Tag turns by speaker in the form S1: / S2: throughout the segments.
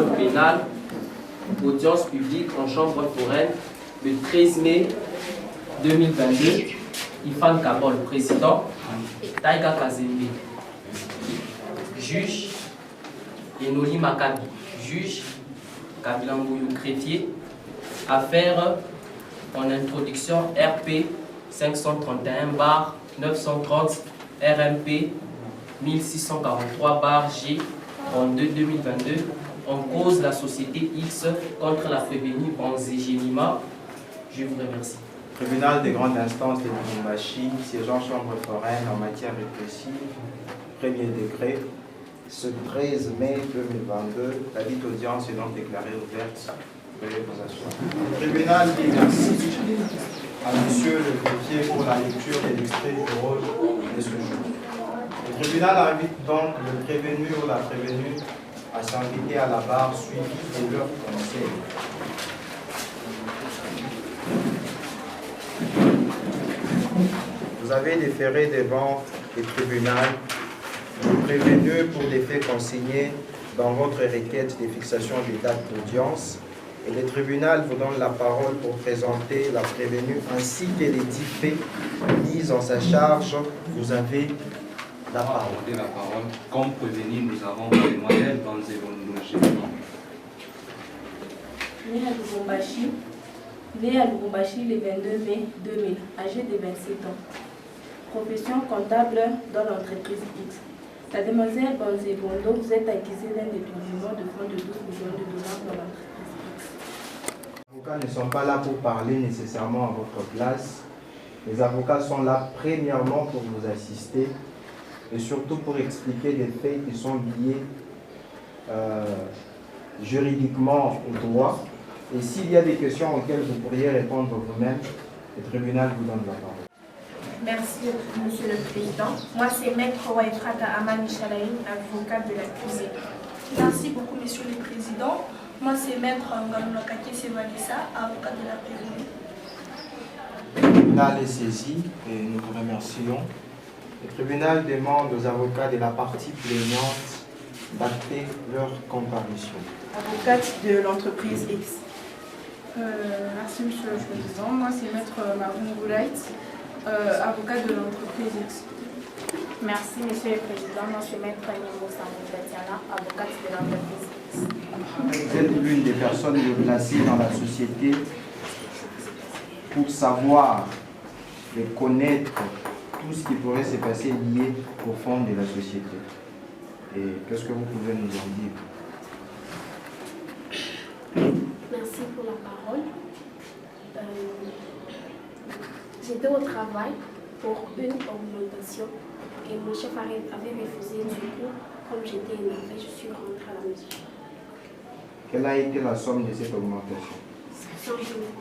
S1: parole pénale, audience publique en chambre foraine le 13 mai 2022. Ifan Kabol, président. Taïga Kazembe, juge. Enoli Makabi, juge. Kabila Mbouyou, greffier. Affaire en introduction RP 531-930 RMP 1643-G en 2022 en cause la société X contre la prévenue Banzé-Génima. Je vous remercie.
S2: Tribunal des grandes instances de Lubumbashi, siégeant chambre foraine en matière répressive, premier degré, ce 13 mai 2022, la dite audience est donc déclarée ouverte. Veuillez vous asseoir. Le tribunal dit merci à monsieur le greffier pour la lecture de l'extrait du rôle de ce jour. Le tribunal invite donc le prévenu ou la prévenue à s'inviter à la barre suivie de leur conseil. Vous avez déféré devant le tribunal le prévenu pour des faits consignés dans votre requête de fixation des dates d'audience. Et le tribunal vous donne la parole pour présenter la prévenue ainsi que les 10 faits mis en sa charge. Vous avez la parole.
S3: Comme prévenu, nous avons les moyens dans les évolutions.
S4: Né à Lubumbashi le 22 mai 2000, âgé de 27 ans. Profession comptable dans l'entreprise X. La demoiselle Banzé Bondo, vous êtes accusée d'un détournement de fonds de 12 millions de dollars dans l'entreprise X.
S2: Les avocats ne sont pas là pour parler nécessairement à votre place. Les avocats sont là premièrement pour vous assister et surtout pour expliquer des faits qui sont liés juridiquement au droit. Et s'il y a des questions auxquelles vous pourriez répondre vous-même, le tribunal vous donne la parole.
S5: Merci, Monsieur le Président. Moi, c'est Maître Waifrata Amani Chalaïn, avocat de l'accusé.
S6: Merci beaucoup, Monsieur le Président. Moi, c'est Maître Ngalulakake Sevalissa, avocat de la prévenue.
S2: Le tribunal est saisi et nous vous remercions. Le tribunal demande aux avocats de la partie plaignante d'acter leur comparution.
S7: Avocate de l'entreprise X. Merci Monsieur le Président. Moi c'est Maître Marvin Goulait, avocat de l'entreprise X.
S5: Merci Monsieur le Président. Moi c'est Maître Nemo Samou Tatiana, avocate de l'entreprise X.
S2: Vous êtes l'une des personnes placées dans la société pour savoir et connaître tout ce qui pourrait se passer lié au fond de la société. Et qu'est-ce que vous pouvez nous en dire?
S8: Merci pour la parole. J'étais au travail pour une augmentation et mon chef avait refusé. Du coup, comme j'étais énervée, je suis rentrée à la maison.
S2: Quelle a été la somme de cette augmentation?
S8: 5 millions.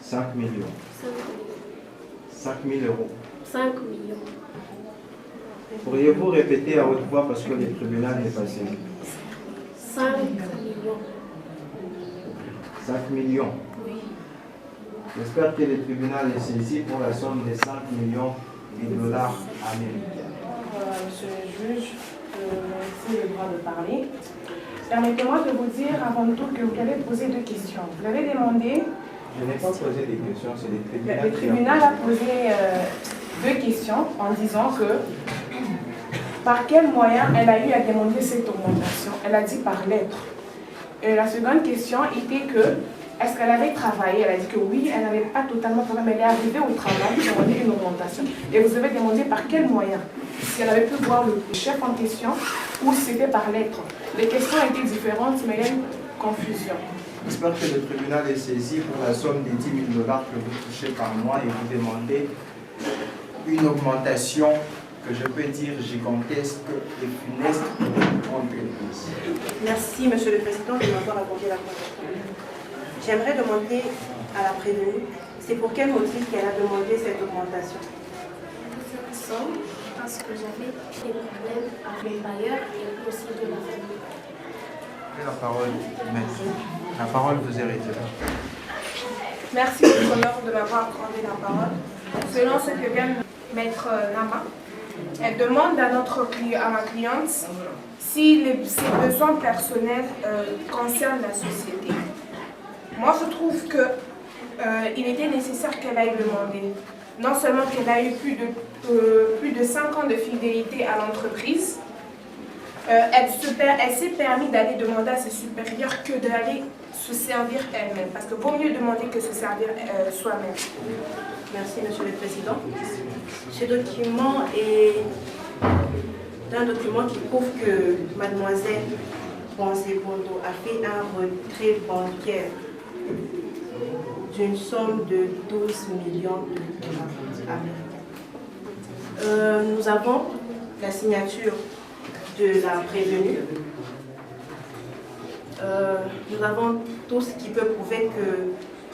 S2: 5 millions. 5 000 euros.
S8: 5 millions.
S2: Pourriez-vous répéter à haute voix parce que le tribunal est passé?
S8: 5 millions.
S2: 5 millions.
S8: Oui.
S2: J'espère que le tribunal est saisi pour la somme de 5 millions de dollars américains.
S7: Monsieur le juge, c'est le droit de parler. Permettez-moi de vous dire avant tout que vous avez posé 2 questions. Vous avez demandé...
S2: Je n'ai pas posé des questions, c'est le tribunal.
S7: Le tribunal a posé 2 questions en disant que par quel moyen elle a eu à demander cette augmentation. Elle a dit par lettre. Et la seconde question était que est-ce qu'elle avait travaillé? Elle a dit que oui, elle n'avait pas totalement travaillé, mais elle est arrivée au travail, demander une augmentation. Et vous avez demandé par quel moyen? Si elle avait pu voir le chef en question ou si c'était par lettre. Les questions étaient différentes, mais il y a une confusion.
S2: J'espère que le tribunal est saisi pour la somme de 10 000 dollars que vous touchez par mois et vous demandez une augmentation que je peux dire gigantesque et funeste pour votre entreprise.
S9: Merci, Monsieur le Président, de m'avoir accordé la parole. J'aimerais demander à la prévenue, c'est pour quel motif qu'elle a demandé cette augmentation?
S8: Cette somme, parce que j'avais des problèmes avec mes bailleurs et aussi de la famille.
S2: La parole, maître. La parole vous est retirée.
S5: Merci de l'honneur de m'avoir accordé la parole. Selon ce que vient de Maître Nama,
S7: Elle demande à ma cliente si ses besoins personnels concernent la société. Moi, je trouve qu'il était nécessaire qu'elle aille demander. Non seulement qu'elle a eu plus de 5 ans de fidélité à l'entreprise, elle s'est permis d'aller demander à ses supérieurs que d'aller se servir elle-même. Parce que vaut mieux demander que se servir soi-même.
S9: Merci, Monsieur le Président. Ce document est un document qui prouve que Mademoiselle Bonzebondo a fait un retrait bancaire d'une somme de 12 millions de dollars américains. Nous avons la signature de la prévenue. Nous avons tout ce qui peut prouver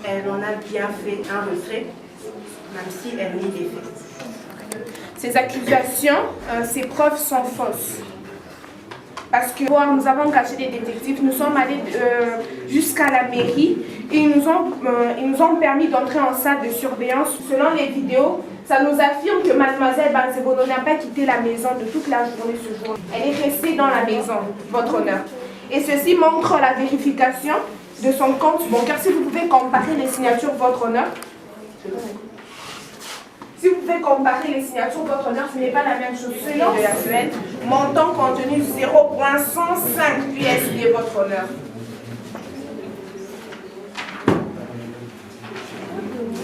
S9: qu'elle en a bien fait un retrait, même si elle nie les faits.
S7: Ces accusations, ces preuves sont fausses. Parce que nous avons engagé des détectives, nous sommes allés jusqu'à la mairie et ils nous ont permis d'entrer en salle de surveillance. Selon les vidéos, ça nous affirme que Mademoiselle Bonzebondo n'a pas quitté la maison de toute la journée ce jour. Elle est restée dans la maison, votre honneur. Et ceci montre la vérification de son compte bancaire. Si vous pouvez comparer les signatures, votre honneur. Si vous pouvez comparer les signatures, votre honneur, ce n'est pas la même chose. Celui de la semaine, montant contenu 0,105 USD, votre honneur.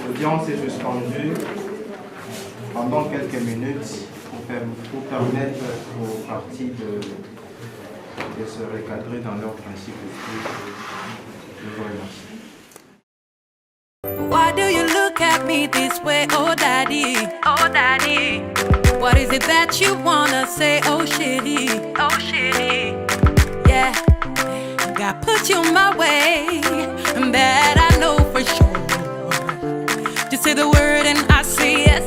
S2: L'audience est suspendue pendant quelques minutes pour permettre aux parties de se recadrer dans leurs principes. Je vous remercie.
S10: Why do you look at me this way, oh daddy? Oh daddy. What is it that you wanna say, oh shitty? Oh shitty. Yeah, God put you my way, and that I know for sure. Just say the word and I say yes.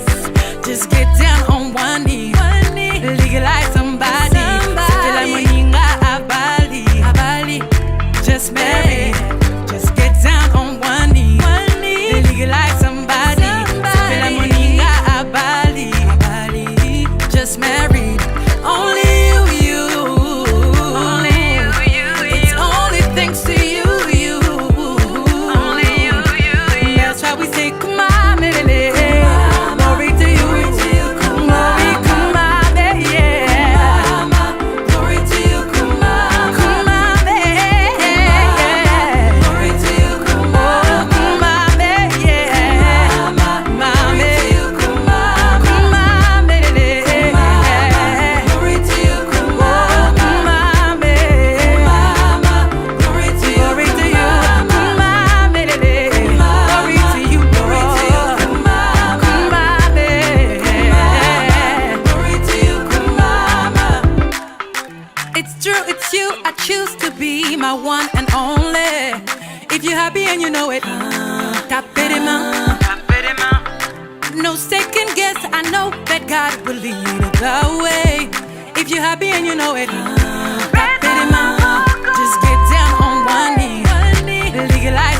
S10: Just get down on one knee. Legalize somebody. Just marry. Just get down on one knee. Legalize somebody. Just married. Only you. Only you. It's only thanks to you. Only you. That's why we say, come on, baby. Glory to you. Glory, come on, baby. Glory to you, come on. Come on, baby. Glory to you, come on. Come on, baby. Glory to you, come on. Come on, baby. Glory to you, come on. Come on, baby. Glory to you, come on, baby. Glory to you, come on. Come on, baby. Glory to you, come on. It's true, it's you. I choose to be my one and only. If you're happy and you know it, tap it in my. No second guess, I know that God will lead the way. If you're happy and you know it, tap it in my. Just get down on one knee. Legalize